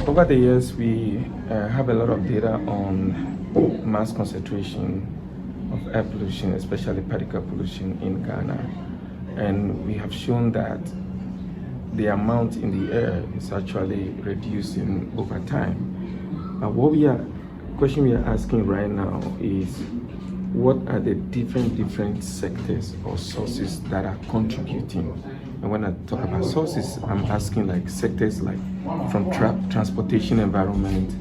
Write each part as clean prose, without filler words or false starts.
Over the years, we have a lot of data on mass concentration of air pollution, especially particle pollution in Ghana. And we have shown that the amount in the air is actually reducing over time. But question we are asking right now is, what are the different sectors or sources that are contributing? And when I talk about sources, I'm asking like sectors like from transportation environment,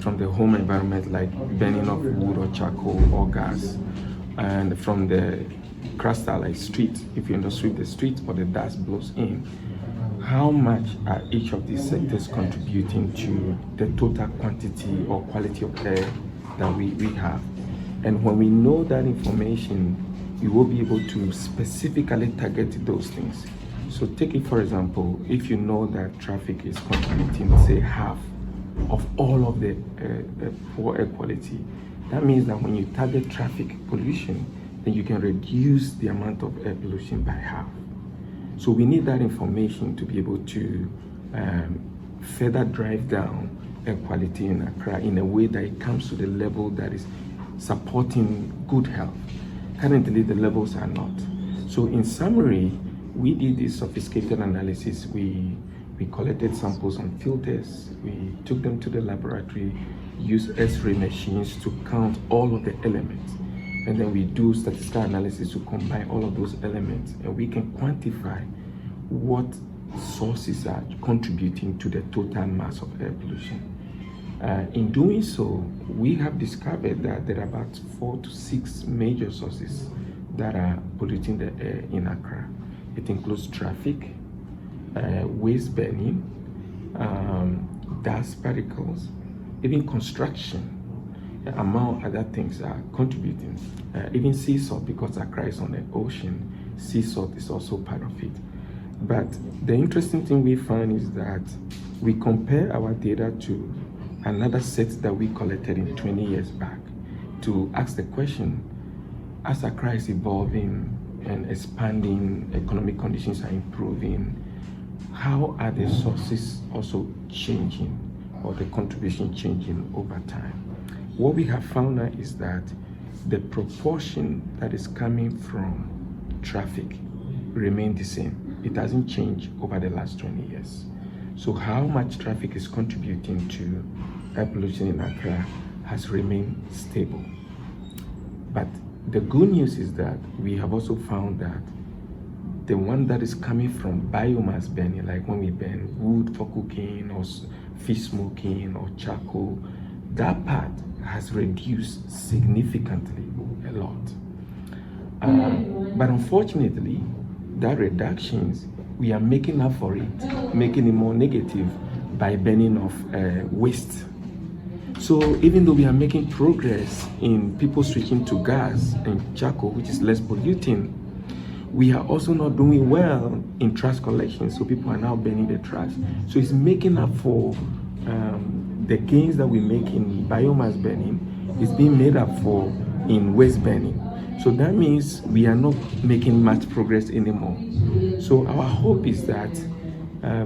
from the home environment like burning of wood or charcoal or gas, and from the cluster like street, if you don't sweep the street or the dust blows in. How much are each of these sectors contributing to the total quantity or quality of air that we have? And when we know that information, we will be able to specifically target those things. So take it for example, if you know that traffic is contributing, say, half of all of the poor air quality, that means that when you target traffic pollution, then you can reduce the amount of air pollution by half. So we need that information to be able to further drive down air quality in Accra in a way that it comes to the level that is supporting good health. Currently, the levels are not. So in summary, we did this sophisticated analysis. We collected samples on filters. We took them to the laboratory, used X-ray machines to count all of the elements. And then we do statistical analysis to combine all of those elements, and we can quantify what sources are contributing to the total mass of air pollution. In doing so, we have discovered that there are about 4 to 6 major sources that are polluting the air in Accra. It includes traffic, waste burning, dust particles, even construction, among other things are contributing. Even sea salt, because Accra is on the ocean, sea salt is also part of it. But the interesting thing we find is that we compare our data to another set that we collected in 20 years back to ask the question, as Accra is evolving and expanding, economic conditions are improving, how are the sources also changing, or the contribution changing over time? What we have found out is that the proportion that is coming from traffic remains the same. It hasn't changed over the last 20 years. So how much traffic is contributing to air pollution in Accra has remained stable. But the good news is that we have also found that the one that is coming from biomass burning, like when we burn wood for cooking or fish smoking or charcoal, that part has reduced significantly a lot. But unfortunately, that reductions, we are making up for it, making it more negative by burning of waste. So even though we are making progress in people switching to gas and charcoal, which is less polluting, we are also not doing well in trash collection. So people are now burning the trash. So it's making up for the gains that we make in biomass burning is being made up for in waste burning. So that means we are not making much progress anymore. So our hope is that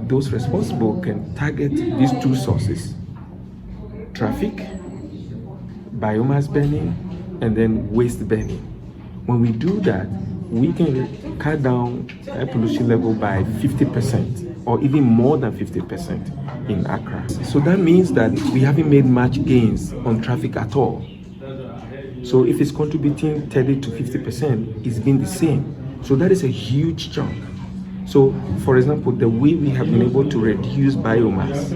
those responsible can target these two sources: traffic, biomass burning, and then waste burning. When we do that, we can cut down air pollution level by 50% or even more than 50% in Accra. So that means that we haven't made much gains on traffic at all. So if it's contributing 30 to 50%, it's been the same. So that is a huge chunk. So for example, the way we have been able to reduce biomass,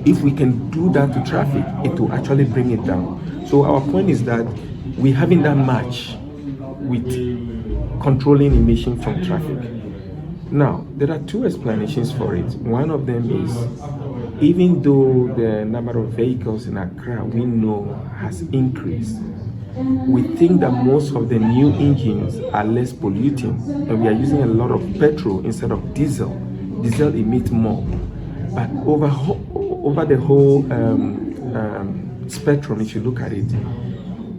if we can do that to traffic, it will actually bring it down. So our point is that we haven't done much with controlling emission from traffic. Now, there are two explanations for it. One of them is, even though the number of vehicles in Accra we know has increased, we think that most of the new engines are less polluting, and we are using a lot of petrol instead of diesel. Diesel emits more. But over the whole spectrum, if you look at it,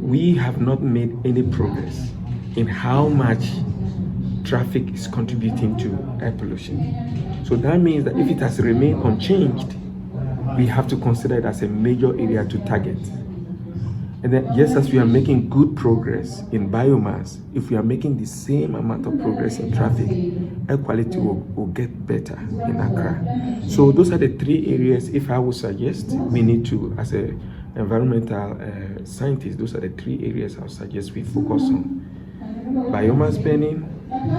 we have not made any progress in how much traffic is contributing to air pollution. So that means that if it has remained unchanged, we have to consider it as a major area to target. And then just as we are making good progress in biomass, if we are making the same amount of progress in traffic, air quality will get better in Accra. So those are the three areas, if I would suggest, we need to, as a environmental scientist, those are the three areas I would suggest we focus on. Biomass burning,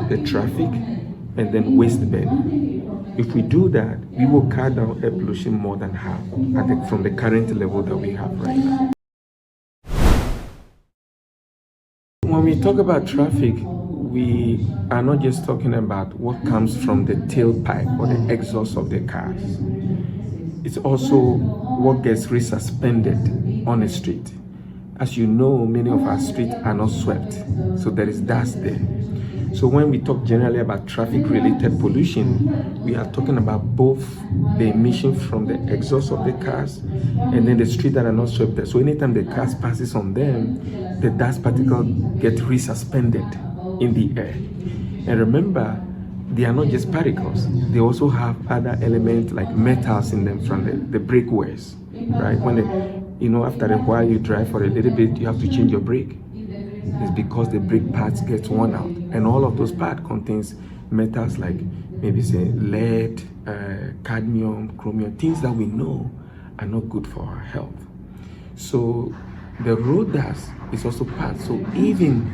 the traffic, and then waste burning. If we do that, we will cut down air pollution more than half from the current level that we have right now. When we talk about traffic, we are not just talking about what comes from the tailpipe or the exhaust of the cars. It's also what gets resuspended on the street. As you know, many of our streets are not swept, so there is dust there. So when we talk generally about traffic-related pollution, we are talking about both the emission from the exhaust of the cars and then the streets that are not swept. So anytime the cars passes on them, the dust particles get resuspended in the air. And remember, they are not just particles. They also have other elements like metals in them from the brake wears, right? When after a while you drive for a little bit, you have to change your brake. It's because the brake pads get worn out, and all of those pads contains metals like maybe say lead, cadmium, chromium, things that we know are not good for our health. So the road dust is also part. So even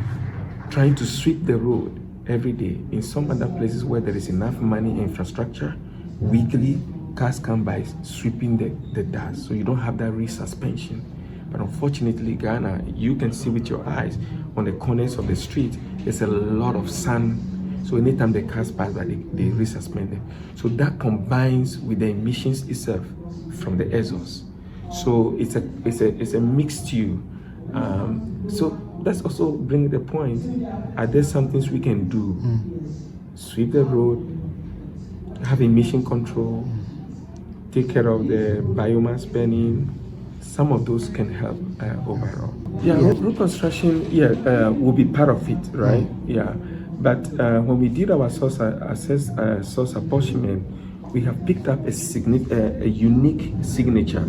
trying to sweep the road every day in some other places where there is enough money and infrastructure, weekly cars come by sweeping the dust, so you don't have that resuspension. But unfortunately, Ghana, you can see with your eyes on the corners of the street, there's a lot of sand. So anytime the cars pass by, they resuspend them. So that combines with the emissions itself from the exhaust. So it's a mixed stew. So that's also bringing the point. Are there some things we can do? Sweep the road, have emission control, take care of the biomass burning. Some of those can help overall. Road construction, will be part of it, right? But when we did our source apportionment, we have picked up a unique signature,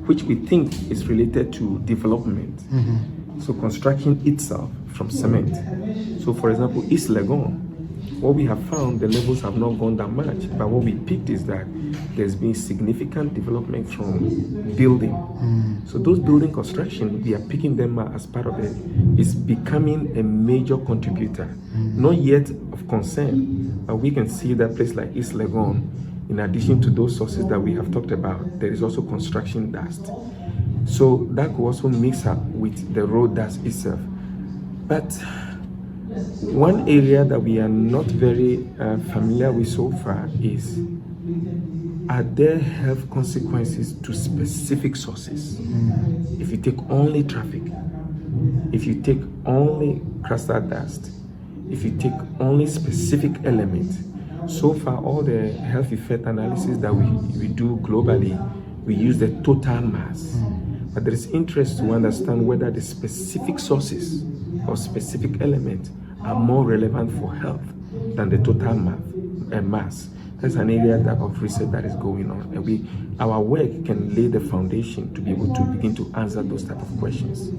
which we think is related to development. So construction itself from cement. So for example, East Legon, what we have found, the levels have not gone that much, but what we picked is that there's been significant development from building. So those building construction, we are picking them as part of it. It's becoming a major contributor, not yet of concern, but we can see that place like East Legon, in addition to those sources that we have talked about, there is also construction dust. So that could also mix up with the road dust itself. But one area that we are not very familiar with so far is, are there health consequences to specific sources? If you take only traffic, if you take only crustal dust, if you take only specific elements, so far all the health effect analysis that we do globally, we use the total mass. But there is interest to understand whether the specific sources or specific elements are more relevant for health than the total mass. That's an area of research that is going on, and our work can lay the foundation to be able to begin to answer those type of questions.